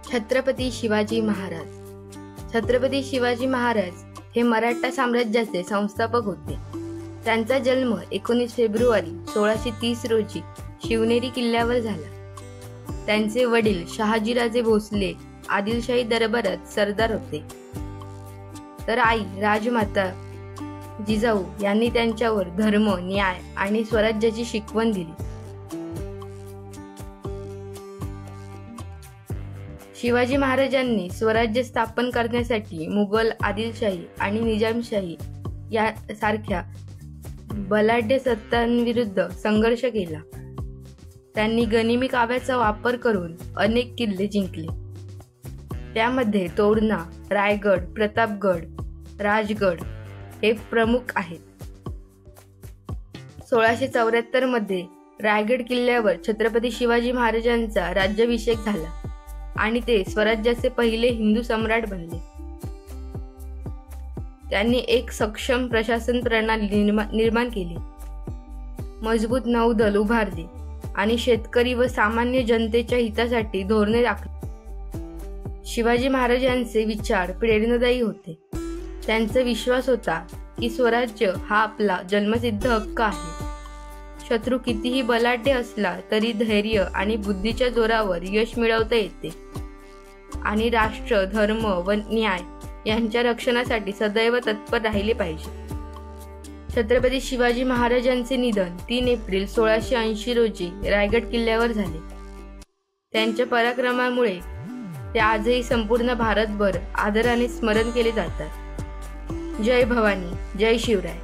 छत्रपती शिवाजी महाराज। छत्रपती शिवाजी महाराज हे मराठा साम्राज्याचे संस्थापक होते। त्यांचा जन्म 19 फेब्रुवारी 1630 रोजी शिवनेरी किल्ल्यावर झाला। त्यांचे वडील शहाजीराजे भोसले आदिलशाही दरबारात सरदार होते, तर आई राजमाता जिजाऊ यांनी त्यांच्यावर धर्म, न्याय आणि स्वराज्याची शिकवण दिली। शिवाजी महाराजांनी स्वराज्य स्थापन करण्यासाठी मुघल, आदिलशाही आणि निजामशाही यासारख्या बलाढ्य सत्तांविरुद्ध संघर्ष केला। त्यांनी गनिमी काव्याचा वापर करून अनेक किल्ले जिंकले। त्यामध्ये तोरणा, रायगड, प्रतापगड, राजगड हे प्रमुख आहेत। 1674 मध्ये रायगड किल्ल्यावर छत्रपती शिवाजी महाराजांचा राज्याभिषेक झाला आणि ते स्वराज्याचे पहिले हिंदू सम्राट बनले। त्यांनी एक सक्षम प्रशासन प्रणाली निर्माण केली, मजबूत नौदल उभारले आणि शेतकरी व सामान्य जनतेच्या हितासाठी धोरणे आखली। शिवाजी महाराजांचे विचार प्रेरणादायी होते। त्यांचा विश्वास होता की स्वराज्य हा आपला जन्मसिद्ध हक्क आहे। शत्रू कितीही बलाढ्य असला तरी धैर्य आणि बुद्धीच्या जोरावर यश मिळवता येते आणि राष्ट्र, धर्म व न्याय यांच्या रक्षणासाठी सदैव तत्पर राहिले पाहिजे। छत्रपती शिवाजी महाराजांचे निधन 3 एप्रिल 1680 रोजी रायगड किल्ल्यावर झाले। त्यांच्या पराक्रमामुळे ते आजही संपूर्ण भारतभर आदराने स्मरण केले जातात। जय भवानी, जय शिवराय।